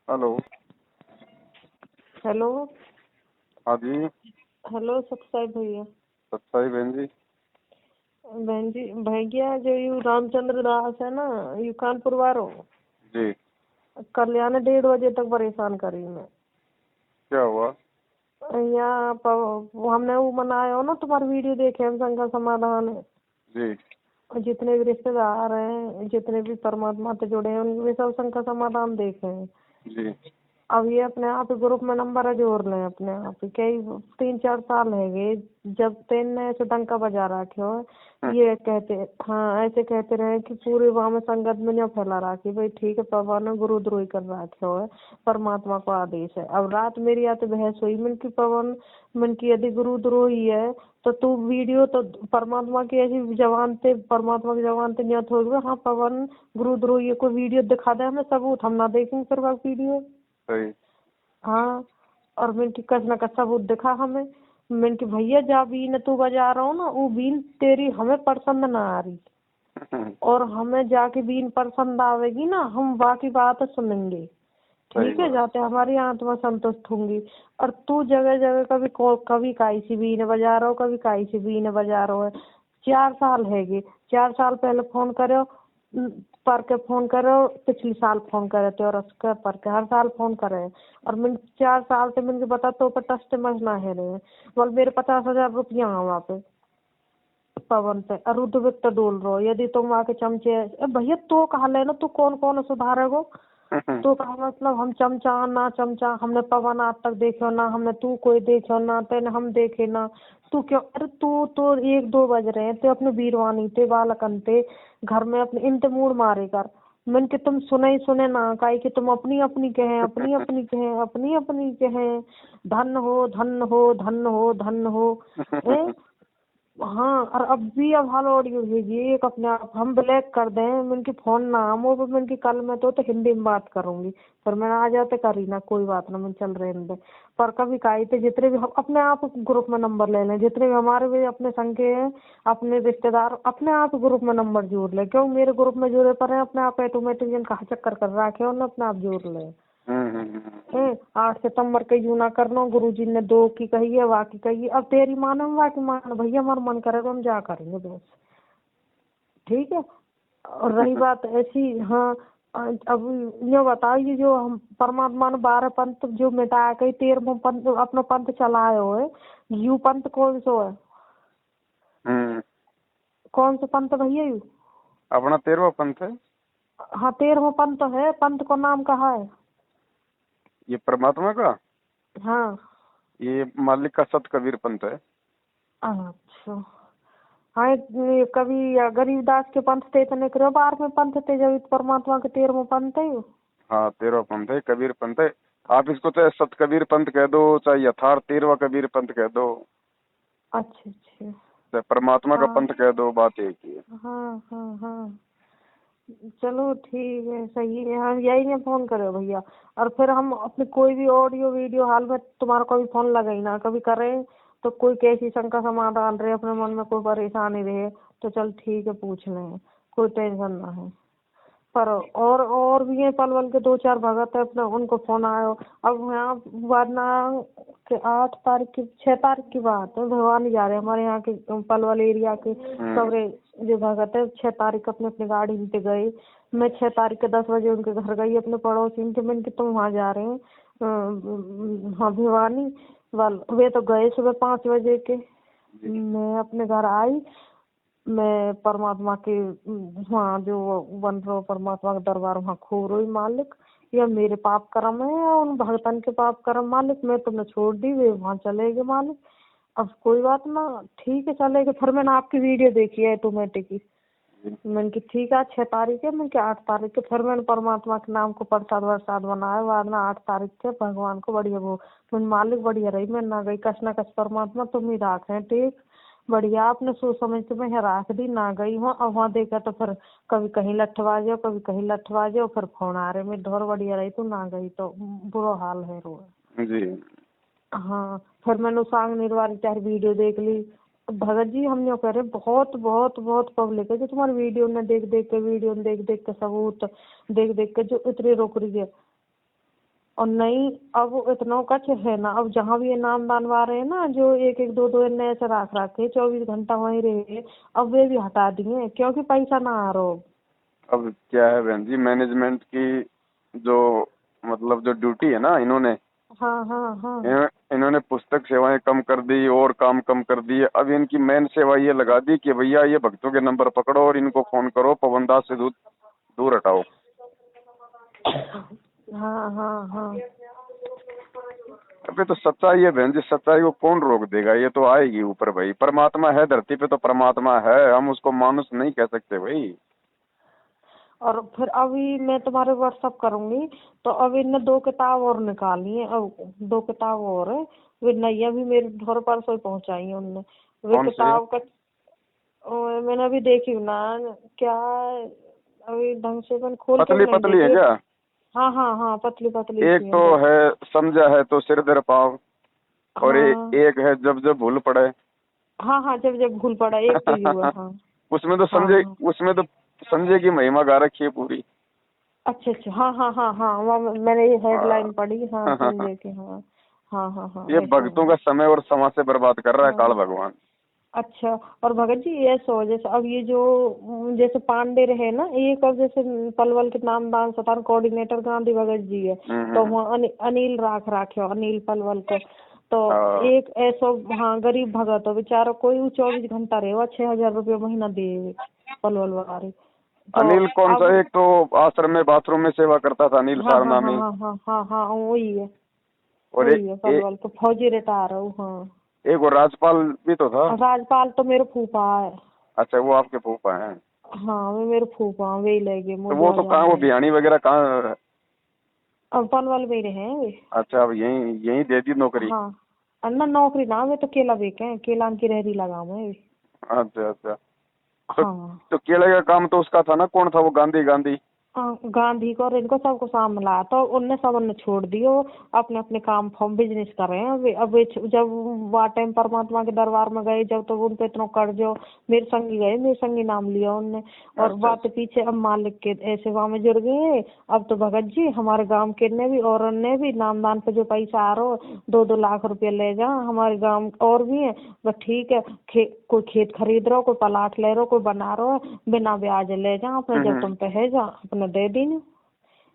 Hello. Hello. हाँ जी। Hello सतसाई भैया। सत्साई बहन जी भैया जो यू रामचंद्र दास है ना, यू कानपुर वालो जी। कल्याण 1:30 बजे तक परेशान करी मैं। क्या हुआ? यहाँ हमने वो मनाया हो ना, तुम्हारी वीडियो देखे हम संघ का समाधान है। जी। जितने भी रिश्तेदार हैं, जितने भी परमात्मा से जुड़े हैं, उनके सब संघ का समाधान देखे हैं। जी। अब ये अपने आप ग्रुप में नंबर जोड़ लें अपने आप ही। कई 3-4 साल है गए जब तेन ने ऐसे डंका बजा रखे हो। ये कहते हाँ ऐसे कहते रहे कि पूरे वहाँ में संगत में नहीं फैला रखी भाई, ठीक है पवन ने गुरुद्रोही कर रखे हो, परमात्मा को आदेश है। अब रात मेरी आते बहस हुई, मन की पवन मन की यदि गुरुद्रोही है तो तू वीडियो तो परमात्मा की ऐसी जवान पे, परमात्मा की जवान पे नियत हो। हाँ पवन गुरुद्रोही को वीडियो दिखा दे हमें सबूत, हम ना देखेंगे फिर वह वीडियो। सही। हाँ और मैंने की कस न कस सबूत दिखा हमें। मैंने की भैया जा बीन तू बजा रहा हूँ ना, वो बीन तेरी हमें पसंद ना आ रही, और हमें जाके बीन पसंद आवेगी ना, हम बाकी बात सुनेंगे, ठीक है, जाते हमारी आत्मा संतुष्ट होंगी। और तू जगह जगह कभी काई सी बीन बजा रहा हो, कभी काई सी बीन बजा रहा है। 4 साल है गे, 4 साल पहले फोन करो पर के फोन करो, पिछले साल फोन करे थे और उसके पर के हर साल फोन करे। और मैं 4 साल से मैंने बता तो पर टस्ट महीना है रहे बोल मेरे 50,000 रुपया वहाँ पे पवन पे रुद्रविक तो डोल रहो। यदि तुम आके चमचे भैया तो कहा लेना तू कौन कौन सुधारेगो, तो कहा मतलब हम चमचा ना चमचा, हमने पवन आज तक देखो ना, हमने तू कोई देखो ना, तेने हम देखे ना, तू क्यों? अरे तू तो 1-2 बज रहे हैं, तो अपने बीरवानी ते बालकन ते घर में अपने इन मूड मारे कर। मन के तुम सुने ही सुने ना काई कि तुम अपनी अपनी कहें, अपनी अपनी कहें, अपनी अपनी कहें, धन हो धन हो धन हो धन हो। हाँ और अब भी अब हाल ऑडियो भेजिए एक अपने आप, हम ब्लैक कर दें उनकी फोन ना हम वो उनकी कल में तो हिंदी में बात करूंगी, पर मैंने आ जाते करी ना कोई बात ना, मैं चल रहे हैं पर कभी काई थे जितने भी हम अपने आप ग्रुप में नंबर ले लें, जितने भी हमारे भी अपने संग के हैं अपने रिश्तेदार अपने आप ग्रुप में नंबर जोड़ ले, क्यों मेरे ग्रुप में जुड़े पर है अपने आप ऑटोमेटिक जिन कहा चक्कर कर रखे हो ना अपने आप जोड़ ले। 8 सितंबर के यूं ना करना, गुरुजी ने 2 की कही है वाकी कही है, अब तेरी मानो वाकी मानो भैया, हमारा मन करे तो हम जा करेंगे बस, ठीक है। और रही बात ऐसी, हाँ अब ये बताइए जो हम परमात्मा ने 12 पंथ जो मिटाया कई 13वां पंथ अपना पंथ चलाए हो है, यू पंथ कौन सो है? कौन सा पंथ भैया यू? अपना 13वां पंथ है। हाँ 13वां पंथ है, पंथ को नाम कहा है? ये परमात्मा का, हाँ ये मालिक का सत कबीर पंथ है। अच्छा हाँ ये कभी गरीबदास के पंथ थे इतने करो 12वें पंथ थे जब परमात्मा के 13वां पंथ है। हाँ 13वां पंथ है, कबीर पंथ है। आप इसको चाहे सत कबीर पंथ कह दो, चाहे यथार्थ 13वां कबीर पंथ कह दो, अच्छा अच्छा चाहे परमात्मा का हाँ पंथ कह दो, बात एक ही है। हाँ हाँ हाँ चलो ठीक है सही है, हम यही ने फोन करे भैया। और फिर हम अपने कोई भी ऑडियो वीडियो हाल में तुम्हारा कोई फोन लगा ही ना कभी करें तो कोई कैसी शंका समाधान रहे, अपने मन में कोई परेशानी रहे तो चल ठीक है पूछ लें, कोई टेंशन ना है। पर और भी है पलवल के 2-4 भगत है अपने, उनको फोन आयो। अब यहाँ वरना के 8 तारीख की 6 तारीख की बात है, भगवान जा रहे हमारे यहाँ के पलवल एरिया के सबरे जो भगत है 6 तारीख अपने अपनी गाड़ी पे गए। मैं 6 तारीख के 10 बजे उनके घर गई अपने पड़ोसी के, मैंने कि तुम वहाँ जा रहे हैं? हाँ भिवानी वाल वे तो गए सुबह 5 बजे के। मैं अपने घर आई, मैं परमात्मा के वहाँ जो बन रहा परमात्मा का दरबार वहाँ खो रही मालिक, या मेरे पाप कर्म है या उन भगतन के पाप कर्म मालिक, मैं तुमने छोड़ दी वे वहाँ चले गए मालिक। अब कोई बात ना ठीक है चलेगा। फिर मैंने आपकी वीडियो देखी है ऑटोमेटिक की, मैंने की ठीक है 6 तारीख है, मैंने 8 तारीख के फिर मैंने परमात्मा के नाम को प्रसाद वरसाद बनाया, वरना 8 तारीख के भगवान को बढ़िया वो मैंने मालिक बढ़िया रही, मैं ना गई कस ना कस परमात्मा तुम ही राख है ठीक बढ़िया, आपने सोच समझ के मैं राख दी ना गई हूँ। अब वहाँ देखा तो फिर कभी कहीं लठवा जाओ कभी कहीं लठवा जाओ, फिर फोन आ रहे मैं ढोर बढ़िया रही तू ना गई तो बुरा हाल है रो जी। हाँ फिर मैंने सांग निर्वारी चार वीडियो देख ली। भगत जी हम यूँ कह रहे बहुत बहुत बहुत पब्लिक है जो तुम्हारी वीडियो ने देख देख के वीडियो देख देख के सबूत देख देख के जो इतनी रोक रही है। और नहीं अब इतना कच है ना, अब जहाँ भी ये नाम दानवा रहे हैं ना, जो एक एक दो दो इनने ऐसे रख रखे 24 घंटा वहीं रहे, अब वे भी हटा दिए क्योंकि पैसा ना आ रहा। अब क्या है बहन जी, मैनेजमेंट की जो मतलब जो ड्यूटी है ना, इन्होंने हाँ हाँ हाँ। इन्होंने पुस्तक सेवाएं कम कर दी और काम कम कर दिए। अब इनकी मेन सेवा ये लगा दी कि भैया ये भक्तों के नंबर पकड़ो और इनको फोन करो, पवनदास से दूर हटाओ। हाँ हाँ हाँ। अबे तो सच्चाई है बहन जी, सच्चाई को कौन रोक देगा, ये तो आएगी ऊपर भाई। परमात्मा है धरती पे तो परमात्मा है, हम उसको मानुस नहीं कह सकते भाई। और फिर अभी मैं तुम्हारे व्हाट्सअप करूंगी, तो अब इनने 2 किताब और निकाली है, अब 2 किताब और है, वे नैया भी मेरे घर पर से पहुंचाई है उनने। वे कौन से? किताब का मैंने अभी देखी ना, क्या अभी ढंग से मैंने खोल के पतली नहीं पतली है देखी। क्या? हाँ हाँ हाँ, पतली पतली एक सी है तो 2। है समझा है तो सिर दर पाव, और हाँ एक है जब जब भूल पड़े। हाँ हाँ, जब जब भूल पड़ा, एक तो यू है। हाँ उसमें तो संजय, हाँ। उसमें तो संजय की महिमा गा रखी है पूरी। अच्छा अच्छा, हाँ हाँ हाँ हाँ, वहाँ मैंने ये हेडलाइन पढ़ी, हाँ हाँ। संजय की, हाँ हाँ हाँ हाँ, ये ऐसे भक्तों का समय और समाज से बर्बाद कर रहा है काल हाँ। भगवान। अच्छा, और भगत जी ये सो जैसे अब ये जो जैसे पांडे रहे ना एक, अब जैसे पलवल के नामदान सतान कोऑर्डिनेटर गांधी भगत जी है, तो हम्म। वहाँ अनिल राखे अनिल पलवल को, तो हाँ। एक ऐसो, हाँ गरीब भगत हो बेचारा, कोई 24 घंटा रहे 6,000 रुपया महीना दे पलवल वाले। तो अनिल कौन सा? अब एक तो आश्रम में बाथरूम में सेवा करता था, अनिल हाँ हाँ हाँ सारनामी। हाँ हाँ हाँ हाँ, वही है, और वही है पलवल तो फौजी रिटायर हो। हाँ, एक वो राजपाल भी तो था। राजपाल तो मेरे फूफा है। अच्छा, वो आपके फूफा हैं? हाँ वे मेरे फूफा, वे ले गए तो मुझे वो तो कहाँ, वो जाने। बिहानी वगैरह कहाँ? अब पनवल में ही रहे हैं वे। अच्छा, अब यही यही दे दी नौकरी। हाँ, अन्ना नौकरी ना, वे तो केला बेचे हैं, केला की रेहड़ी लगाओ है वे। अच्छा अच्छा। तो हाँ, तो केले का काम तो उसका था ना, कौन था वो? गांधी गांधी। गांधी को और इनको सबको साथ मिलाया, तो उनने सब उनने छोड़ दियो, अपने अपने काम फॉर्म बिजनेस कर रहे हैं अभी। अब जब वह टाइम परमात्मा के दरबार में गए, जब तो उन पे इतना कर्जो, मेरे संगी गए, मेरे संगी नाम लिया उनने, और अच्छा बात पीछे अब मालिक के ऐसे वहां में जुड़ गए। अब तो भगत जी हमारे गांव के ने भी और ने भी नामदान पे जो पैसा आ रहा 2-2 लाख रुपया ले जा, हमारे गांव और भी है, बस ठीक है, कोई खेत खरीद रहा हो, कोई प्लाट ले रहा हो, कोई बना रहा हो, बिना ब्याज ले जा अपने, जब तुम पे है जा अपने दे दी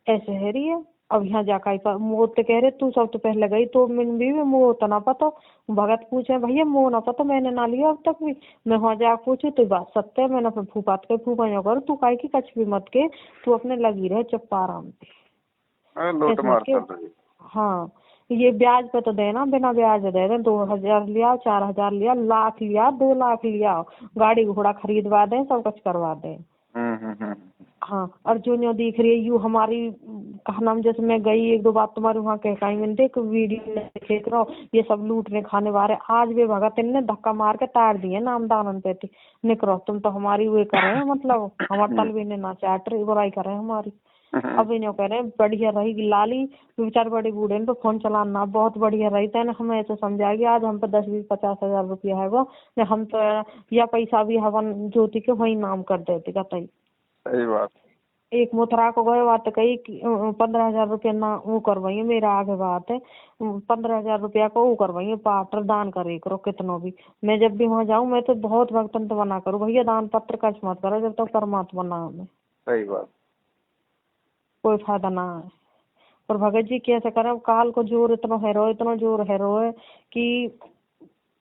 ऐसे है रही है। अब यहाँ जाकर मुँह तो कह रहे तू सब तो पहले गई तो मैंने भी मुँह तो ना पता। भगत पूछे भैया मुँह ना पता, मैंने ना लिया अब तक भी। मैं वहाँ जा पूछू तो बात सत्य है, मैंने अपने फूफा के फूफा यो कर, तू काहे की कछ भी मत के, तू अपने लगी रहे चुप आराम से, लूट ऐसे मत मार के। चल रही। हाँ, ये ब्याज पे तो देना, बिना ब्याज दे दें, 2,000 लिया, 4,000 लिया, लाख लिया, 2 लाख लिया, गाड़ी घोड़ा खरीदवा दें, सब कुछ करवा दें। हम्म। हाँ, और जो न्यो दिख रही है यू हमारी कहा नाम, जैसे मैं गई 1-2 बात तुम्हारे वहाँ कह पाई, मैंने देख वीडियो देख रहा हूँ, ये सब लूटने खाने वाले आज भी भगत ने धक्का मार के तार दिए नामदान पे थी, निकरो तुम तो हमारी वे कर रहे हैं, मतलब हमारे तल भी ना चाट रहे, बुराई कर रहे हैं हमारी। अब इन्हों कह रहे हैं बढ़िया रही लाली, बेचारे बड़े बूढ़े ने तो फोन चलाना बहुत बढ़िया रही था, हमें ऐसे समझाएगी आज हम पे 10-20-50 हजार रुपया है वो, हम तो या पैसा भी हवन ज्योति के वही नाम कर देते कतई। सही बात। एक मोथरा को गए बात कही 15,000 रुपया ना वो करवाइए, मेरा आगे बात है 15,000 रुपया को वो करवाइए, पात्र दान करे करो कितनों भी। मैं जब भी वहाँ जाऊँ मैं तो बहुत भक्तन तो बना करूँ भैया, दान पत्र कच मत करो जब तक परमात्मा नाम है, सही बात। कोई फायदा ना है। पर भगत जी कैसे करें, काल को जोर इतना है इतना जोर है कि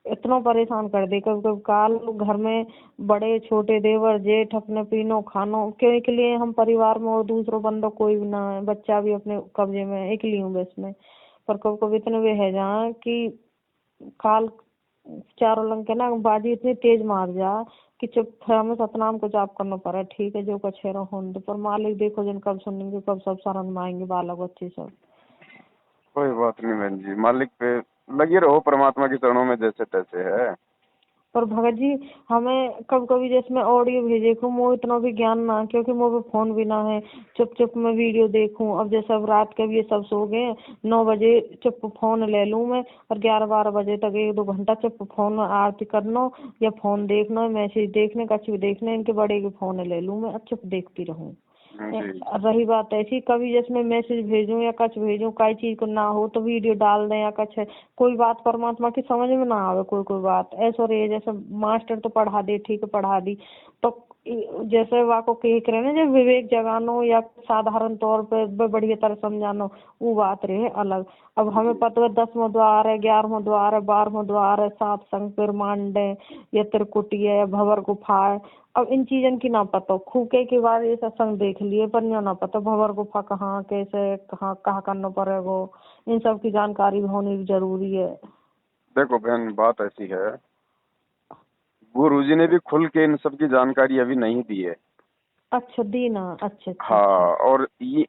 इतना परेशान कर दे। कभी कभी काल घर में बड़े छोटे देवर जेठ अपने पीनो खानो के लिए हम परिवार में, और दूसरों बंदों कोई भी ना है, बच्चा भी अपने कब्जे में, अकेली हूँ बस में। पर कभी कभी इतने वे है जहाँ कि काल चारों लंग के ना बाजी इतनी तेज मार जा कि चुप हमें सतनाम को जाप करना पड़ा, ठीक है जो कुछ है होने दो, पर मालिक देखो जिन कब सुनेंगे, कब सब शरण में आएंगे बालक बच्चे सब। कोई बात नहीं बहन जी, मालिक पे लगे रहो, परमात्मा के चरणों में जैसे तैसे है। पर भगत जी हमें कभी कभी जैसे मैं ऑडियो भेजे को वो इतना भी ज्ञान ना, क्योंकि मोबाइल फोन भी ना है, चुप चुप मैं वीडियो देखूं। अब जैसे अब रात के भी ये सब सो गए, 9 बजे चुप फोन ले लूं मैं, और 11-12 बजे तक 1-2 घंटा चुप फोन आरती करना या फोन देखना, मैसेज देखने, कुछ भी देखने, इनके बड़े के फोन ले लूं मैं, चुप देखती रहूं। जी। रही बात ऐसी, कभी जैसे मैं मैसेज भेजूं या कुछ भेजूं, कोई चीज को ना हो तो वीडियो डाल दें या कुछ है, कोई बात परमात्मा की समझ में ना आवे, कोई कोई बात ऐसा रही जैसे मास्टर तो पढ़ा दे, ठीक है पढ़ा दी, तो जैसे वाको कह करे ना जब विवेक जगानो या साधारण तौर पे बढ़िया तरह समझानो, वो बात रहे अलग। अब हमें पता है 10वां द्वार है, 11वां द्वार है, 12वां द्वार है, सात संग ब्रह्मांड है या त्रिकुटी है या भंवर गुफा है। अब इन चीजन की ना पता, खूके के बाद ये सत्संग देख लिए पर ना पता भंवर गुफा कहाँ कैसे कहाँ कहाँ करना पड़ेगा, इन सब की जानकारी होनी भी जरूरी है। देखो बहन, बात ऐसी है, गुरुजी ने भी खुल के इन सब की जानकारी अभी नहीं दी है। अच्छा दीना, अच्छा अच्छा अच्छा। हाँ, और ये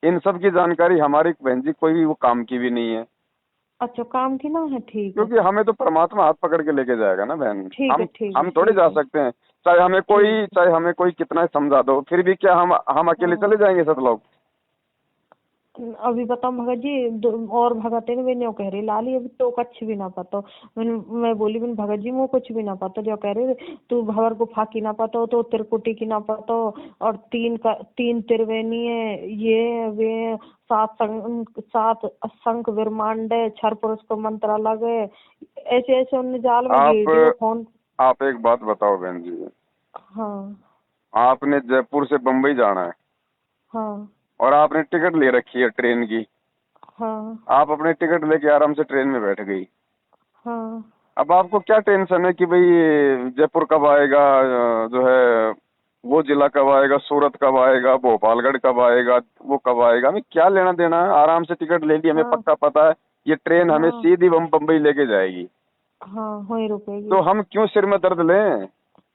इन सब की जानकारी हमारी बहन जी कोई भी वो काम की भी नहीं है, अच्छा काम की ना है, ठीक है क्योंकि हमें तो परमात्मा हाथ पकड़ के लेके जाएगा ना बहन। ठीक है ठीक है हम थोड़ी ठीक जा है सकते हैं, चाहे हमें कोई कितना ही समझा दो, फिर भी क्या हम अकेले हाँ। चले जाएंगे सब लोग? अभी बताओ भगत जी, और भगत है वे न्यो कह रही लाली अभी तो कच्छ भी ना पता। मैं बोली बिन भगत जी वो कुछ भी ना पता, जो कह रहे तू भंवर गुफा की ना पता हो तो त्रिकुटी की ना पता हो, और तीन त्रिवेणी है ये वे, सात असंख्य ब्रह्मांड है, छर पुरुष को मंत्र अलग है, ऐसे ऐसे उनने जाल में घेर दी वो आप फोन। आप एक बात बताओ बहन जी, हाँ आपने जयपुर से बम्बई जाना है हाँ और आपने टिकट ले रखी है ट्रेन की, हाँ आप अपने टिकट लेके आराम से ट्रेन में बैठ गई। हाँ अब आपको क्या टेंशन है कि भाई जयपुर कब आएगा, जो है वो जिला कब आएगा, सूरत कब आएगा, भोपालगढ़ कब आएगा, वो कब आएगा, हमें क्या लेना देना है? आराम से टिकट ले ली, हमें हाँ पक्का पता है ये ट्रेन हमें हाँ सीधी बम्बई लेके जाएगी, हाँ वही रुकेगी। तो हम क्यों सिर में दर्द लें?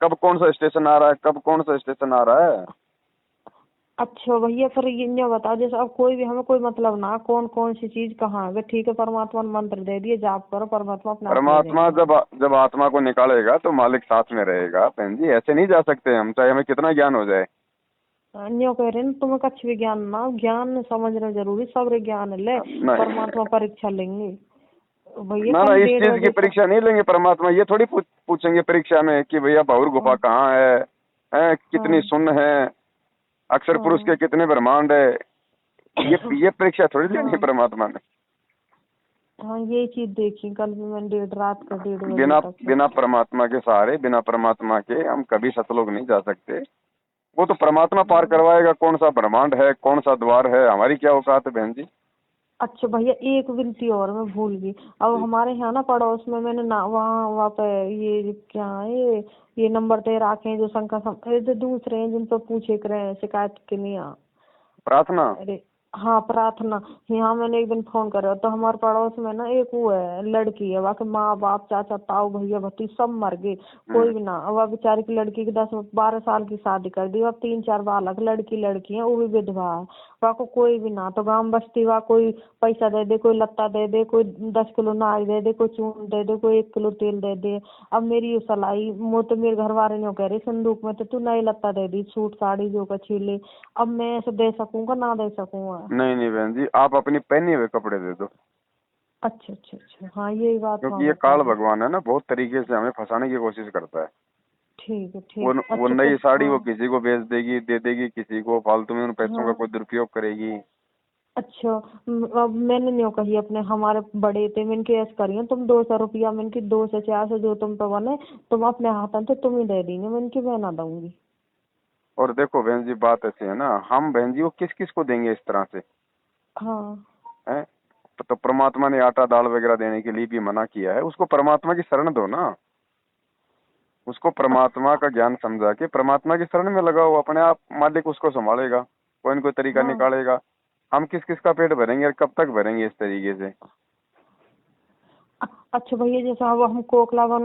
कब कौन सा स्टेशन आ रहा है, कब कौन सा स्टेशन आ रहा है? अच्छा भैया फिर ये बताओ, जैसे अब कोई भी हमें कोई मतलब ना कौन कौन सी चीज कहाँ है, ठीक है परमात्मा ने मंत्र दे दिए जाप करो, परमात्मा अपने आप ले परमात्मा जाएंगे। जब आत्मा को निकालेगा तो मालिक साथ में रहेगा बहन जी, ऐसे नहीं जा सकते हम, चाहे हमें कितना ज्ञान हो जाए। अन्यों कह रहे हैं तुम्हें कुछ भी ज्ञान ना, ज्ञान समझना जरूरी, सब ज्ञान ले नहीं, परमात्मा परीक्षा लेंगे। भैया ना कल इस 1:30 चीज की बजे तक। परीक्षा नहीं लेंगे परमात्मा, ये थोड़ी पूछेंगे परीक्षा में कि भैया भंवर गुफा हाँ कहाँ है, कितनी हाँ शून्य है, अक्षर पुरुष के हाँ कितने ब्रह्मांड है, ये परीक्षा थोड़ी लेनी है हाँ परमात्मा ने। हाँ यही चीज देखी कल भी मैंने रात का 1:30 बजे बिना तक बिना परमात्मा के सहारे, बिना परमात्मा के हम कभी सतलोक नहीं जा सकते। वो तो परमात्मा पार हाँ। करवाएगा, कौन सा ब्रह्मांड है, कौन सा द्वार है, हमारी क्या औकात है बहन जी। अच्छा भैया एक विनती और मैं भूल गई, अब जी। हमारे यहाँ ना पड़ोस में मैंने ना वहाँ पे ये क्या है ये नंबर दे रखे हैं जो जो दूसरे हैं जिन पर पूछे करे हैं शिकायत के लिए। प्रार्थना। अरे हाँ प्रार्थना। यहाँ मैंने एक दिन फोन करा तो हमारे पड़ोस में ना एक वो है लड़की है, वहाँ के माँ बाप चाचा ताऊ भैया भतीज सब मर गए, कोई भी ना। अब वह बेचारी की लड़की की 10-12 साल की शादी कर दी, अब 3-4 बालक, लड़की है वो भी विधवा है, वहाँ को कोई भी ना। तो गांव बस्ती वहाँ कोई पैसा दे दे, कोई लत्ता दे दे, कोई 10 किलो नाज दे दे, कोई चून दे दे, कोई 1 किलो तेल दे दे। अब मेरी ये सलाई वो तो मेरे घर वाले ने कह रही संदूक में तो तू नई लत्ता दे दी, सूट साड़ी जो का छीले, अब मैं ऐसे दे सकूंगा ना दे सकूंगा। नहीं नहीं बहन जी, आप अपनी पहने हुए कपड़े दे दो, अच्छा अच्छा अच्छा हाँ यही बात वहाँ क्योंकि ये बता काल दी। भगवान है ना, बहुत तरीके से हमें फंसाने की कोशिश करता है। ठीक है वो ठीक, वो अच्छा तो नई साड़ी वो हाँ। किसी को बेच देगी, दे देगी किसी को, फालतू में उन पैसों का हाँ कोई दुरुपयोग करेगी। अच्छा अब मैंने न्यों कही अपने हमारे बड़े थे मैंने ऐसे करिए तुम 200 रुपया मैंने की 200-400 जो तुम पे बने तुम अपने हाथ में तो तुम ही दे देंगे, मैंने की मैं ना दूंगी। और देखो बहन जी, बात ऐसी है ना, हम बहन जी वो किस किस को देंगे इस तरह से? हाँ है तो परमात्मा ने आटा दाल वगैरह देने के लिए भी मना किया है, उसको परमात्मा की शरण दो ना, उसको परमात्मा का ज्ञान समझा के परमात्मा की शरण में लगाओ, अपने आप मालिक उसको संभालेगा, कोई न कोई तरीका हाँ निकालेगा। हम किस किस का पेट भरेंगे और कब तक भरेंगे इस तरीके से? अच्छा भैया जैसे अब हम कोकलावन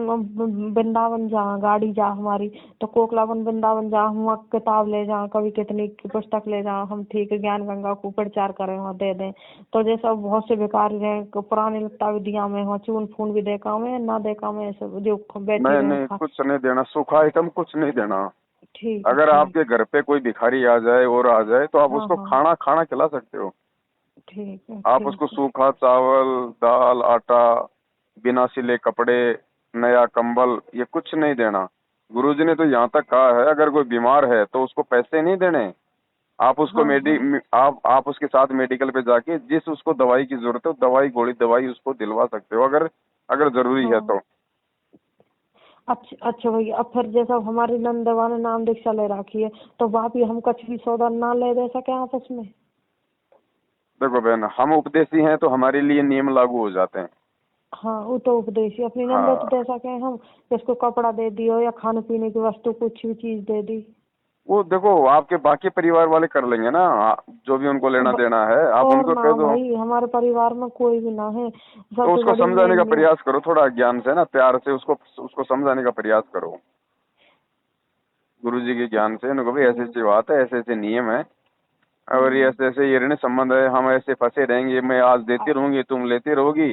वृंदावन जा गाड़ी जा हमारी, तो कोकलावन वृंदावन जा हुआ किताब ले जा कभी कितनी की पुस्तक ले जा हम, ठीक है ज्ञान गंगा को प्रचार करें वहाँ दे दें। तो जैसे अब बहुत से बेकार रहे पुराने लगता भी दिया में वहाँ चून फून भी देखा में ना देखा में ऐसे जो बैठी नहीं रहे नहीं, खा। कुछ नहीं देना, सूखा आइटम कुछ नहीं देना। ठीक है अगर ठीक आपके है। घर पे कोई भिखारी आ जाए और आ जाए तो आप हाँ उसको हाँ खाना खाना खिला सकते हो। ठीक है आप ठीक उसको है। सूखा चावल, दाल, आटा, बिना सिले कपड़े, नया कंबल, ये कुछ नहीं देना। गुरुजी ने तो यहाँ तक कहा है, अगर कोई बीमार है तो उसको पैसे नहीं देने, आप उसको हाँ आप उसके साथ मेडिकल पे जाके जिस उसको दवाई की जरूरत है दवाई गोली दवाई उसको दिलवा सकते हो, अगर अगर जरूरी है हाँ। तो। अच्छा अच्छा भैया, अब फिर जैसा हमारी नंदवा ने नाम दीक्षा ले रखी है, तो वहाँ भी हम कुछ भी सौदा ना ले दे सके आपस में? देखो बहन, हम उपदेशी हैं तो हमारे लिए नियम लागू हो जाते हैं। हाँ वो तो उपदेश अपनी नंदा तो हाँ, दे सके हम, जिसको कपड़ा दे दियो या खाने पीने की वस्तु कुछ भी चीज दे दी। वो देखो आपके बाकी परिवार वाले कर लेंगे ना, जो भी उनको लेना अब देना है आप और उनको ना कह दो। भाई, हमारे परिवार में कोई भी ना है, तो सबसे उसको बड़ी समझाने का मैं। प्रयास करो, थोड़ा ज्ञान से ना, प्यार से उसको समझाने का प्रयास करो, गुरुजी के ज्ञान से। उनको भाई ऐसी ऐसी बात है, ऐसे ऐसे नियम है, और ये ऐसे ऐसे ये ऋण संबंध है, हम ऐसे फंसे रहेंगे, मैं आज देती रहूंगी तुम लेती रहोगी,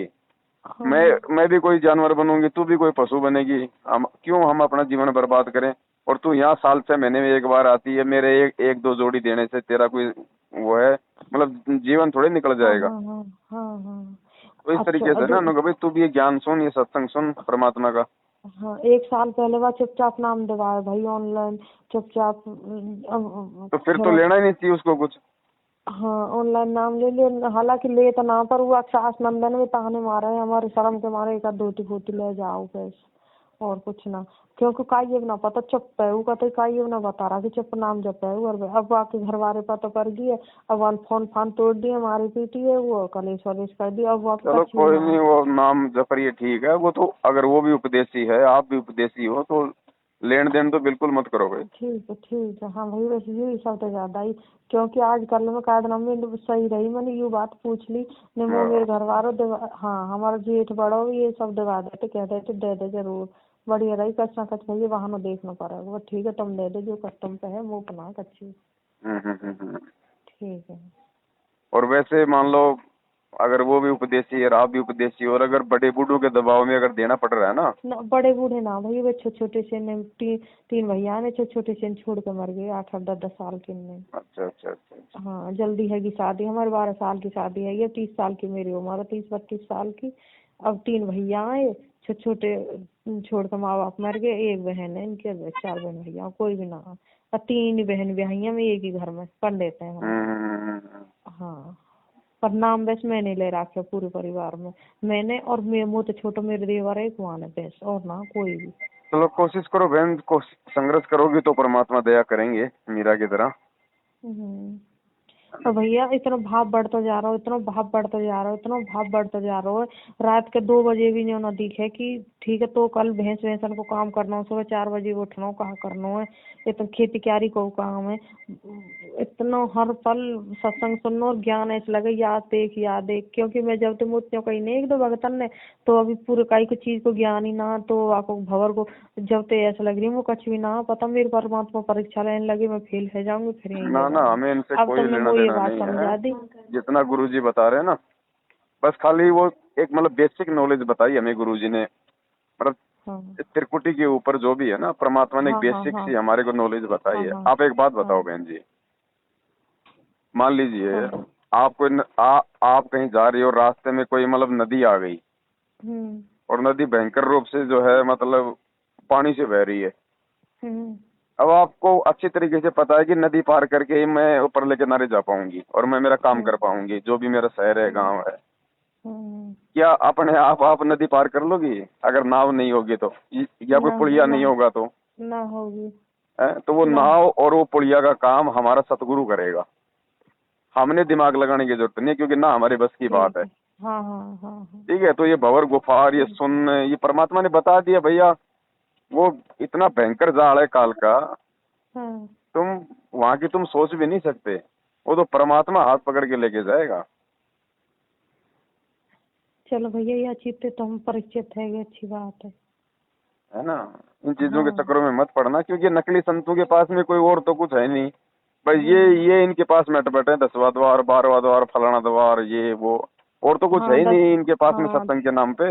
मैं हाँ मैं भी कोई जानवर बनूंगी, तू भी कोई पशु बनेगी, हम क्यों हम अपना जीवन बर्बाद करें। और तू यहाँ साल 6 महीने में एक बार आती है, मेरे एक दो जोड़ी देने से तेरा कोई वो है, मतलब जीवन थोड़े निकल हाँ जाएगा। हाँ हाँ हाँ हाँ। तो इस अच्छा तरीके से ना उनको भाई तू भी ये ज्ञान सुन, ये सत्संग सुन परमात्मा का। हाँ, एक साल पहले वह चुपचाप नाम दिवाया भाई ऑनलाइन, चुपचाप तो फिर तो फिर लेना ही नहीं चाहिए उसको कुछ। हाँ ऑनलाइन नाम ले लिया, हालांकि ले तो ना, पर वो सास नंदन में ताने मारे हैं हमारे, शर्म के मारे, एक आध धोती फोती ले जाओ बस, और कुछ ना। क्योंकि का ये ना पता चुप है वो, कहते का ये ना बता रहा कि चुप नाम जप है वो, और अब आके घर वाले पता पड़ गई है, अब वन फोन फान तोड़ दिए, मारी पीटी है वो, कलेश वलेश कर दिया, अब वहाँ चलो कुछ भी कोई ना। नहीं, वो नाम जफरिए ठीक है, वो तो अगर वो भी उपदेशी है आप भी उपदेशी हो तो लेन देन तो बिल्कुल मत करो भाई। ठीक है हाँ भाई, वैसे यही सब तो ज्यादा ही, क्योंकि आजकल में कायद नम्मी सही रही, मैंने ये बात पूछ ली ने, वो मेरे हाँ, घर वालों हाँ हमारा जेठ बड़ो ये सब दिवा देते, कह देते दे दे जरूर, बढ़िया रही, कच ना कच भैया बहाना देखना पड़ेगा, वो ठीक है तुम दे दे जो कस्टम पे है वो अपना कच्ची। हम्म। ठीक है। और वैसे मान लो अगर वो भी उपदेशी है और आप भी उपदेशी हो, और अगर बड़े बूढ़ों के दबाव में अगर देना पड़ रहा है ना। ना बड़े बूढ़े ना भाई, वे छोटे छोटे से ने तीन भैया ने छोटे छोटे से छोड़ के मर गए, 8 8 10 10 साल के ने। अच्छा अच्छा अच्छा अच्छा। हाँ जल्दी है कि शादी, हमारे 12 साल की शादी है, ये 30 साल की मेरी उम्र है, 30 32 साल की। अब तीन भैया आए छोटे छोटे, छोड़ कर माँ बाप मर गए, एक बहन है इनके, 4 बहन भैया कोई भी ना, और 3 बहन ब्याहियां में एक ही घर में पढ़ लेते हैं हम। हाँ पर नाम बस मैंने ले रखा पूरे परिवार में, मैंने और मैं, मुँह तो छोटो मेरे देवर है कुआं है बस, और ना कोई भी। चलो कोशिश करो बहन, संघर्ष करोगी तो परमात्मा दया करेंगे मीरा की तरह। हम्म। तो भैया इतना भाव बढ़ता जा रहा हो, इतना भाव बढ़ता जा रहा हो, इतना भाव बढ़ता जा रहा हो, रात के 2 बजे भी नहीं ना दिखे कि ठीक है तो कल भैंस भैंसन को काम करना हो, सुबह 4 बजे उठना हो, कहाँ करना है, इतना खेती क्यारी को काम है, इतना हर पल सत्संग सुनना और ज्ञान ऐसे लगे याद देख, क्योंकि मैं जब तुम उतने कहीं नहीं एक दो भगतन ने, तो अभी पूरे कई को चीज को ज्ञान ही ना, तो आपको भवर को जब तो ऐसा लग रही वो कुछ भी ना पता, मेरे परमात्मा परीक्षा लेने लगे, मैं फेल हो जाऊंगी, फिर यही ना हो ना, जाऊंगी। हमें इनसे अब कोई तुमने लेना मुझे ये देना बात नहीं है, समझा दी। जितना गुरुजी बता रहे हैं ना, बस खाली वो एक मतलब बेसिक नॉलेज बताई हमें गुरुजी ने, मतलब हाँ त्रिकुटी के ऊपर जो भी है ना, परमात्मा ने एक हाँ हाँ बेसिक हाँ सी हमारे को नॉलेज बताई हाँ है। हाँ आप एक बात हाँ बताओ बहन जी, मान लीजिए हाँ। आप कोई आप कहीं जा रही हो, रास्ते में कोई मतलब नदी आ गई, हम्म और नदी भयंकर रूप से जो है मतलब पानी से बह रही है। हम्म अब आपको अच्छी तरीके से पता है कि नदी पार करके ही मैं ऊपर ले किनारे जा पाऊंगी और मैं मेरा काम कर हम्म पाऊंगी, जो भी मेरा शहर है हम्म गांव है। हम्म। क्या अपने आप नदी पार कर लोगी अगर नाव नहीं होगी तो, या कोई ना पुलिया ना नहीं होगा तो? ना होगी। है तो वो ना। नाव और वो पुलिया का काम हमारा सतगुरु करेगा, हमने दिमाग लगाने की जरूरत नहीं है, क्योंकि ना हमारे बस की बात ठीक है। है। हाँ हाँ हाँ हाँ। ठीक है, तो ये भंवर गुफार, ये ठीक। सुन, ये परमात्मा ने बता दिया भैया, वो इतना भयंकर जाल है काल का, हाँ तुम वहां की तुम सोच भी नहीं सकते, वो तो परमात्मा हाथ पकड़ के लेके जाएगा। चलो भैया ये अच्छी तो हम परिचित है, ये अच्छी बात है ना, इन चीजों के हाँ चक्करों में मत पड़ना, क्योंकि नकली संतों के पास में कोई और तो कुछ है नहीं, बस हाँ ये इनके पास में अटपट है, 10वां द्वार 12वां द्वार फलाना द्वार ये वो, और तो कुछ है हाँ ही दस नहीं इनके पास में हाँ सत्संग के नाम पे।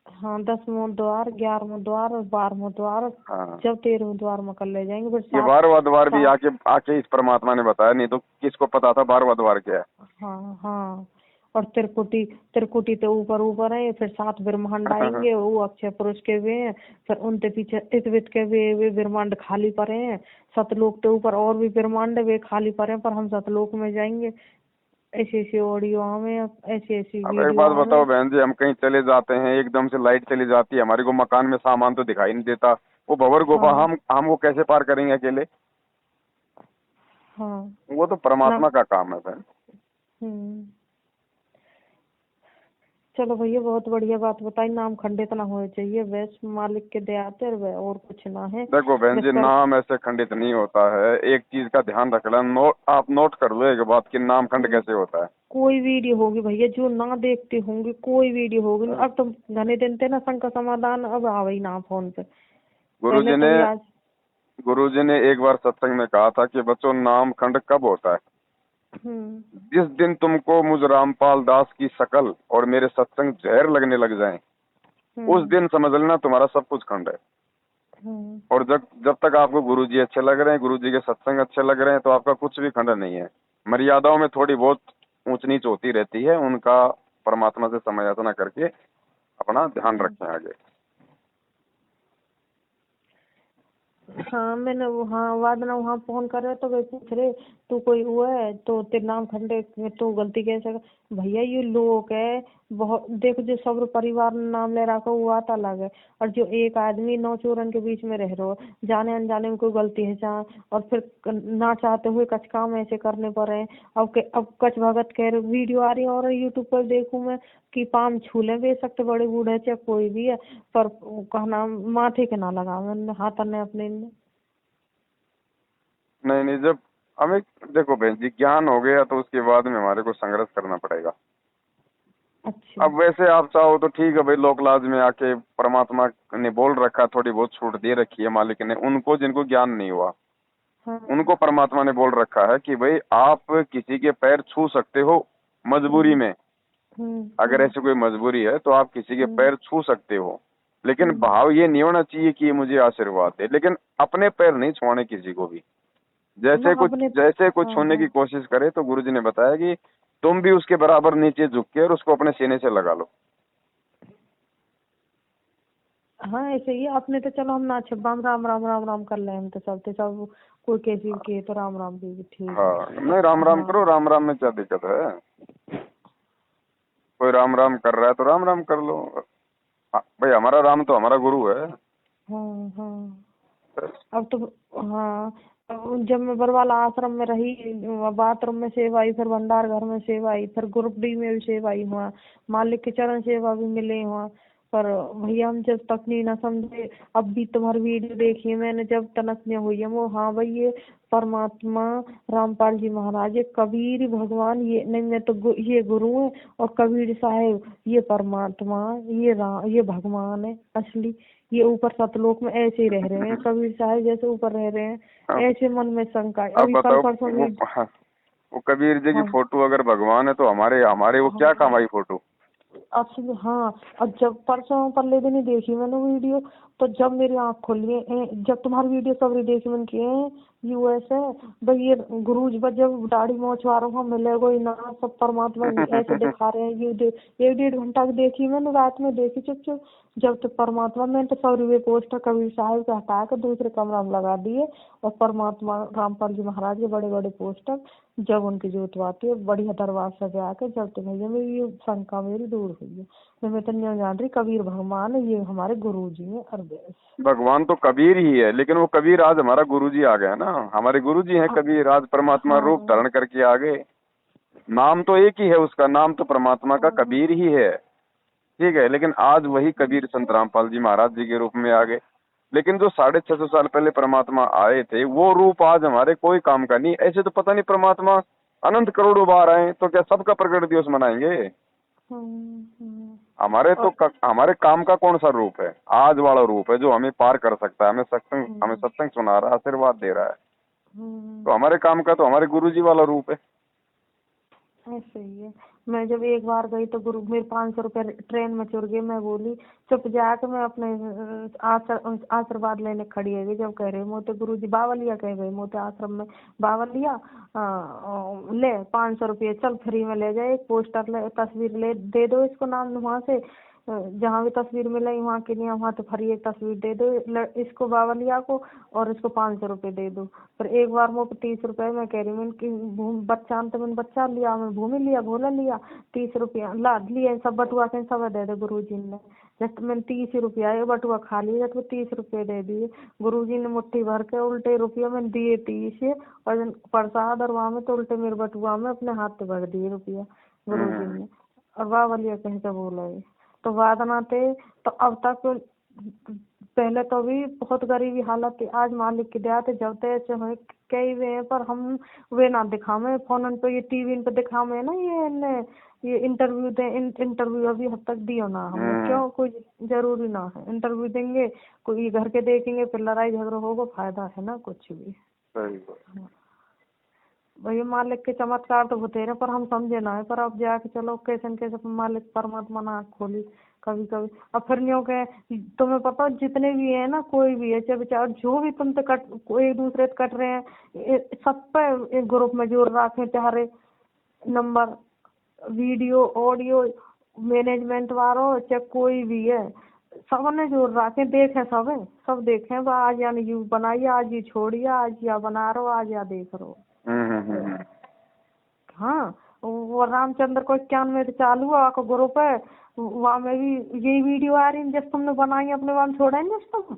हाँ 10वां द्वार, 11वां द्वार और 12वां द्वार, हाँ, जब 13वें द्वार में कर ले जाएंगे, फिर ये सात 12वां द्वार भी सात। आके आके इस परमात्मा ने बताया, नहीं तो किसको पता था 12वां द्वार क्या है। हाँ हाँ। और त्रिकुटी त्रिकुटी तो ऊपर ऊपर है, फिर 7 ब्रह्मांड आएंगे, वो अक्षय पुरुष के वे हैं, फिर उनके पीछे इतवित के वे ब्रह्मांड खाली पड़े हैं। सतलोक के ऊपर और भी ब्रह्मांड वे खाली पड़े हैं, पर हम सतलोक में जाएंगे। ऐसी ऐसी ऑडियो हमें, ऐसी ऐसी अब एक वीडियो बात हमें। बताओ बहन जी, हम कहीं चले जाते हैं, एकदम से लाइट चली जाती है, हमारे को मकान में सामान तो दिखाई नहीं देता, वो भंवर गुफा हाँ हम वो कैसे पार करेंगे अकेले? हाँ वो तो ना। परमात्मा का काम है बहन। हम्म। चलो भैया, बहुत बढ़िया बात बताई। नाम खंडित ना होना चाहिए, बस मालिक के दया से, और कुछ ना है। देखो बहन बस जी, पर नाम ऐसे खंडित नहीं होता है। एक चीज का ध्यान रख लेना, आप नोट कर लो एक बात कि नाम खंड कैसे होता है। कोई वीडियो होगी भैया जो ना देखते होंगे, कोई वीडियो होगी ना। अब तो घने दिन थे ना संग का समाधान, अब आ गई ना फोन पे। पहले गुरुजी तो ने भी आज। गुरुजी ने एक बार सत्संग में कहा था कि बच्चों, नाम खंड कब होता है? जिस दिन तुमको मुझ रामपाल दास की शकल और मेरे सत्संग जहर लगने लग जाएं, उस दिन समझ लेना तुम्हारा सब कुछ खंड है। और जब जब तक आपको गुरुजी अच्छे लग रहे हैं, गुरुजी के सत्संग अच्छे लग रहे हैं, तो आपका कुछ भी खंड नहीं है। मर्यादाओं में थोड़ी बहुत ऊंच नीच होती रहती है, उनका परमात्मा से समय याचना करके अपना ध्यान रखें आगे। हाँ मैंने हाँ वादना वहाँ फोन कर रहे तो वे पूछ रहे तू कोई हुआ है तो तेरे नाम खंडे तो गलती कैसे भैया ये लोग है बहुत। देखो जो सब परिवार ने नाम ले रखा वो बात अलग है, और जो एक आदमी 9 चोरन के बीच में रह रहे हो, जाने अनजाने में कोई गलती है जहाँ, और फिर ना चाहते हुए कुछ काम ऐसे करने पड़े हैं। अब कच भगत कह रहे वीडियो आ रही है और यूट्यूब पर देखूं मैं कि पाम छूले बेशक बड़े बूढ़े चाहे कोई भी है, पर कहना माथे के ना लगा मैंने हाथ ने अपने ने। नहीं नहीं, जब हमें देखो बहन जी, ज्ञान हो गया तो उसके बाद में हमारे को संघर्ष करना पड़ेगा। अच्छा। अब वैसे आप चाहो तो ठीक है भाई, लोक लाज में आके परमात्मा ने बोल रखा, थोड़ी बहुत छूट दे रखी है मालिक ने उनको जिनको ज्ञान नहीं हुआ, हाँ। उनको परमात्मा ने बोल रखा है कि भाई आप किसी के पैर छू सकते हो मजबूरी में। अगर ऐसी कोई मजबूरी है तो आप किसी के पैर छू सकते हो, लेकिन भाव ये नहीं होना चाहिए कि ये मुझे आशीर्वाद दे। लेकिन अपने पैर नहीं छुआने किसी को भी। ना अपने। जैसे कुछ हाँ छूने हाँ की कोशिश करे तो गुरुजी ने बताया कि तुम भी उसके बराबर नीचे झुक के और उसको अपने सीने से लगा लो। हाँ ऐसे ही है। अपने तो चलो हम ना छब्बाम राम राम राम राम कर ले, हम तो सब कोई कैसी भी किए तो राम राम भी ठीक है। हाँ, नहीं राम राम हाँ करो, राम राम में क्या दिक्कत है? कोई राम राम कर रहा है तो राम राम कर लो। भाई हमारा राम तो हमारा गुरु है। हाँ हाँ। अब तो हाँ, अब जब मैं बरवाला आश्रम में रही, बाथरूम में सेवा आई, फिर भंडार घर में सेवा आई, फिर ग्रुप डी में भी सेवा आई हुआ, मालिक के चरण सेवा भी मिले हुआ। पर भैया हम जब तक नहीं ना समझे, अब भी तुम्हारी वीडियो देखी है मैंने, जब तनक में हुई है वो हाँ भाई ये परमात्मा रामपाल जी महाराज, ये कबीर भगवान, ये नहीं मैं तो ये गुरु है, और कबीर साहेब ये परमात्मा, ये भगवान है असली। ये ऊपर सतलोक में ऐसे ही रह रहे हैं, कबीर साहब जैसे ऊपर रह रहे हैं, अब ऐसे मन में शंका है। अब अभी कल बताओ, परसों भी। वो कबीर जी की हाँ फोटो अगर भगवान है तो हमारे हमारे वो क्या काम आई फोटो? आपसे हाँ। और जब परसों परले दिन ही देखी मैंने वीडियो, तो जब मेरी आँख खुली है, जब तुम्हारी वीडियो सबरी देखी मैंने की यूएस है भाई, ये गुरुज बस जब दाढ़ी मोछवारों को मिलेगा ही ना, सब परमात्मा ऐसे दिखा रहे हैं। ये 1-1.5 घंटा की देखी मैंने, रात में देखी चुप चुप। जब तो परमात्मा, मैंने तो सब वे पोस्टर कबीर साहब के हटा कर दूसरे कमरा में लगा दिए, और परमात्मा रामपाल जी महाराज के बड़े बड़े पोस्टर, जब उनकी जोत आती है बढ़िया दरबार सजा के, जब तो भैया मेरी ये शंका मेरी दूर हुई है। मैं तो नहीं जान रही कबीर भगवान ये हमारे गुरु जी हैं अरबेस। भगवान तो कबीर ही है, लेकिन वो कबीर आज हमारा गुरुजी आ गया ना, हमारे गुरुजी हैं कबीर, आज परमात्मा रूप हाँ धारण करके आ गए। नाम तो एक ही है, उसका नाम तो परमात्मा का कबीर ही है, ठीक है। लेकिन आज वही कबीर संत रामपाल जी महाराज जी के रूप में आ गए। लेकिन जो 650 साल पहले परमात्मा आए थे वो रूप आज हमारे कोई काम का नहीं। ऐसे तो पता नहीं परमात्मा अनंत करोड़ों बार आए तो क्या सबका प्रकट दिवस मनाएंगे? हमारे काम का कौन सा रूप है? आज वाला रूप है जो हमें पार कर सकता है, हमें सत्संग सुना रहा है, आशीर्वाद दे रहा है। तो हमारे काम का तो हमारे गुरुजी वाला रूप है। ऐसे ही है। मैं जब एक बार गई तो गुरु मेरे 500 रुपये ट्रेन में चुर गए। मैं बोली चुप जाके मैं अपने आशीर्वाद लेने खड़ी है जब कह रहे मोते गुरु जी बावलिया कह गए मोते आश्रम में बावलिया ले 500 रुपये चल फ्री में ले जाए, एक पोस्टर ले तस्वीर ले दे दो इसको नाम वहाँ से जहाँ भी तस्वीर मिले वहाँ के लिए वहाँ तो फ्री एक तस्वीर दे दो इसको बावलिया को और इसको 500 रुपये दे दो। पर एक बार मुझे 30 रुपये मैं कह रही हूँ कि बच्चा तो मैंने बच्चा लिया मैं भूमि लिया भोला लिया 30 रुपया ला लिए सब बटुआ के सब दे दे गुरुजी ने। जब मैंने 30 रुपया एक बटुआ खा लिया तो 30 रुपये दे दिए गुरुजी ने मुट्ठी भर के उल्टे रुपये मैंने दिए 30 और प्रसाद और वहाँ में तो उल्टे मेरे बटुआ में अपने हाथ पे भर दिए रुपया गुरुजी ने और बावलिया कहीं से बोला तो वादना थे। तो अब तक पहले तो भी बहुत गरीबी हालत थी, आज मालिक की दया थे जब तक ऐसे हुए कई वे हैं पर हम वे ना दिखावे फोन पे ये टीवी पे दिखावे ना ये इंटरव्यू दे इंटरव्यू अभी हद तक दियो ना हम क्यों कोई जरूरी ना है इंटरव्यू देंगे कोई घर के देखेंगे फिर लड़ाई झगड़ा होगा फायदा है ना कुछ भी। भैया मालिक के चमत्कार तो होते रहे पर हम समझे ना है पर अब जाके चलो कैसे न कैसे मालिक परमात्मा ने आँख खोली कभी कभी। अब फिर न्यों के तुम्हें पता जितने भी है ना कोई भी है चाहे बेचारा जो भी तुम तो एक दूसरे से कट रहे हैं सब पे एक ग्रुप में जोड़ रखे चाहे नंबर वीडियो ऑडियो मैनेजमेंट वालों चाहे कोई भी है सबने जोड़ रखे देखे सब देखे आज यानी यू बनाइए आज ये छोड़िए आज या बना रहो आज या देख रहो। हाँ वो रामचंद्र को 91 चालू हुआ आपका ग्रुप है वहाँ में भी यही वीडियो आ रही है जब तुमने बनाई अपने वहाँ छोड़ेंगे तुम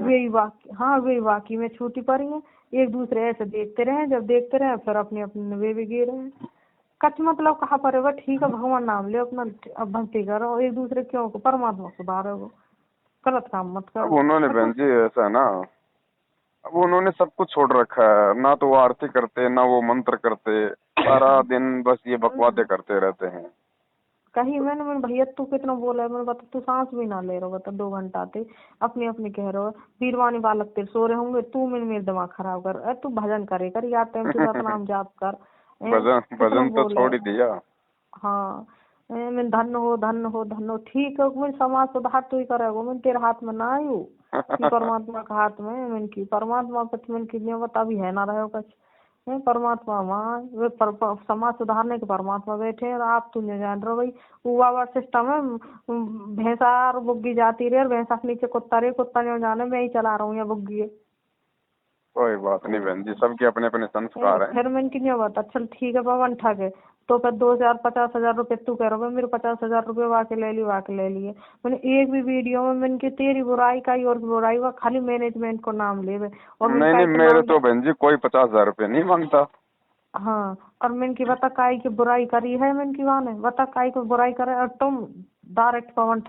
वही वाकई हाँ वही वाकई में छूटी पड़ी है एक दूसरे ऐसे देखते रहे जब देखते रहे फिर अपने अपने वे भी गिर रहे हैं कच मतलब कहाँ पर है ठीक है भगवान नाम ले अपना अब भक्ति करो एक दूसरे क्यों को परमात्मा सुधारो गलत काम मत करो। उन्होंने बहन जी ऐसा ना अब उन्होंने सब कुछ छोड़ रखा है ना तो वो आरती करते ना वो मंत्र करते सारा दिन बस ये बकवादे करते रहते हैं। कहीं मैंने भैया तू कितना बोला है मैंने बता तू सांस भी ना ले रहा बता 2 घंटा थे अपनी अपनी कह रहे हो वीरवानी बालक तेरे सो रहे होंगे तू मेरे दिमाग खराब कर तू भजन करे कर याद टाइम तू नाम जाप कर भजन तो छोड़ ही दिया। हाँ मैं धन हो ठीक है मैं समाज सुधार तू ही करेगा मैं तेरे हाथ में ना आयु परमात्मा के हाथ में मैंने की परमात्मा पर मैंने की बता भी है ना रहे कुछ परमात्मा वहाँ वे समाज सुधारने के परमात्मा बैठे और आप तुम जान रहे हो भाई वो सिस्टम है भैंसा बुग्गी जाती रहे और भैंसा के नीचे कुत्ता रहे कुत्ता नहीं जाने मैं ही चला रहा हूँ या बुग्गी है। कोई बात नहीं बहन जी सबके अपने अपने संस्कार हैं। फिर मैंने की नहीं बता चल ठीक है पवन ठग है तो फिर 50,000 रुपये तू कह रहा मेरे 50,000 रुपये वाके ले लिए मैंने एक भी वीडियो में मैंने की तेरी बुराई का ही और बुराई हुआ खाली मैनेजमेंट को नाम ले और नहीं मेरे तो बहन जी कोई 50,000 रुपये नहीं मांगता। हाँ और मैंने की बता काई की बुराई करी है मैंने की वाने बता काई को बुराई करे और तुम डायरेक्ट पवन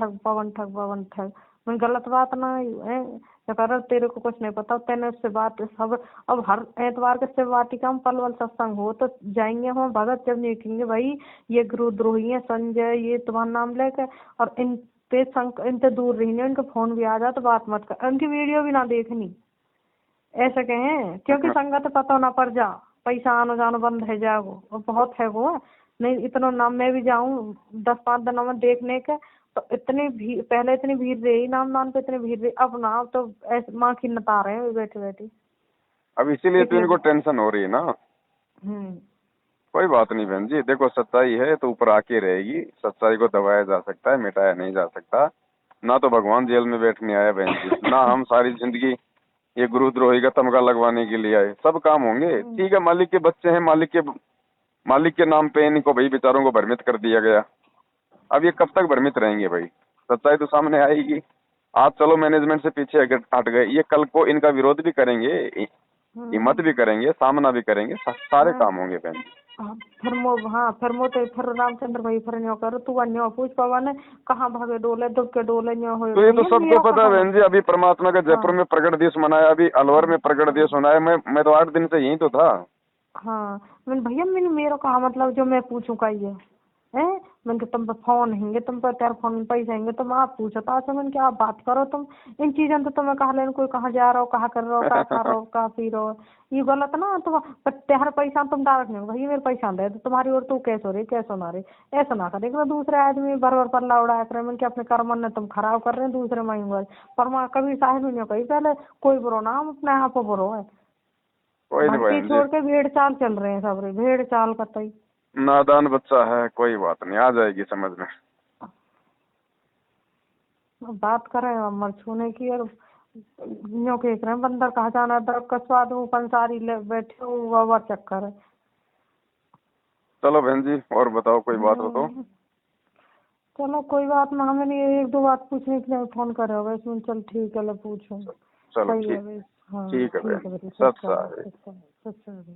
ठग मैं गलत बात ना है कर तेरे को कुछ नहीं पता तेने उससे बात सब अब हर एतवार के शिव वाटिका में पलवल सत्संग हो तो जाएंगे हम भगत जब देखेंगे भाई ये गुरुद्रोही है संजय ये तुम्हारा नाम लेके और इनसे दूर रही इनका फोन भी आ जाए तो बात मत कर उनकी वीडियो भी ना देखनी ऐसे कहें क्योंकि संगत पता ना पड़ जा पैसा आना जाना बंद है जाओ और बहुत है वो नहीं इतना नाम मैं भी जाऊँ 10-5 दिन में देखने के तो इतनी भीड़ पहले इतनी भीड़ रही नाम पे इतनी भीड़ रही अब ना तो ऐसे माँ की नता रहे हैं बैठे अब इसीलिए तो इनको टेंशन हो रही है ना। कोई बात नहीं बहन जी देखो सच्चाई है तो ऊपर आके रहेगी सच्चाई को दबाया जा सकता है मिटाया नहीं जा सकता ना तो भगवान जेल में बैठने आया बहन जी ना हम सारी जिंदगी ये गुरुद्रोही का तमगा लगवाने के लिए आए सब काम होंगे ठीक है मालिक के बच्चे हैं मालिक के नाम पे इनको भाई बेचारों को भ्रमित कर दिया गया अब ये कब तक भ्रमित रहेंगे भाई सच्चाई तो सामने आएगी। आज चलो मैनेजमेंट से पीछे हट गए ये कल को इनका विरोध भी करेंगे हिम्मत भी करेंगे सामना भी करेंगे सारे काम होंगे बहन फिर रामचंद्र भाई फिर न्यो कर तू अन्यो पूछ पवन कहाँ भागे डोले दुब के डोले न्यो हो तो ये तो सबको पता है बहन जी अभी परमात्मा का जयपुर में प्रकट दिवस मनाया अभी अलवर में प्रकट दिवस मनाया मैं तो 8 दिन से यहीं तो था। हाँ मैंने भैया मेरा कहा मतलब जो मैं पूछूं का ये है मैंने कहा तुम पे फोन हैंगे, तुम पे तेरे फोन में पैसे हैंगे, तुम आप पूछो तो अच्छा मैंने क्या आप बात करो तुम इन चीजों तो तुम्हें कहा लेन कोई कहाँ जा रहा हो, कहाँ कर रहे हो, क्या खा रहे हो, कहाँ पी रहे हो, ये गलत ना। तुम तेहर पैसा तुम डायरेक्ट नहीं भाई मेरे पैसा दे तो तुम्हारी और तू कैसे हो रही कैसे ना रही, ऐसा ना करे कि दूसरे आदमी बरबर पल्ला उड़ाया करे। मैंने क्या अपने कर्म ने तुम खराब कर रहे हैं दूसरे मांगेंगे पर माँ कभी साहिब नहीं कही पहले कोई बुरो ना हम अपने आप बुरो है। कोई नहीं भक्ति बहन जी, छोड़ के भेड़ चाल चल रहे हैं सब रे, भेड़ चाल कतई। नादान बच्चा है, कोई बात नहीं, आ जाएगी समझ में। बात कर रहे हैं अमर छूने की और यूं कह रहे हैं बंदर कहा जाना दर्द का स्वाद हूँ पंसारी ले बैठे हूँ वह चक्कर है। चलो बहन जी, और बताओ कोई बात हो तो। चलो कोई बात ना, हमें नहीं एक दो बात पूछने के लिए फोन कर रहे हो इसमें। चल ठीक है, ले पूछो। चलो सही है ठीक, भाई। हाँ ठीक है ठीक बहन, है भाई, सच सच्चा है, है। सच्चा है, सच्चा है भाई।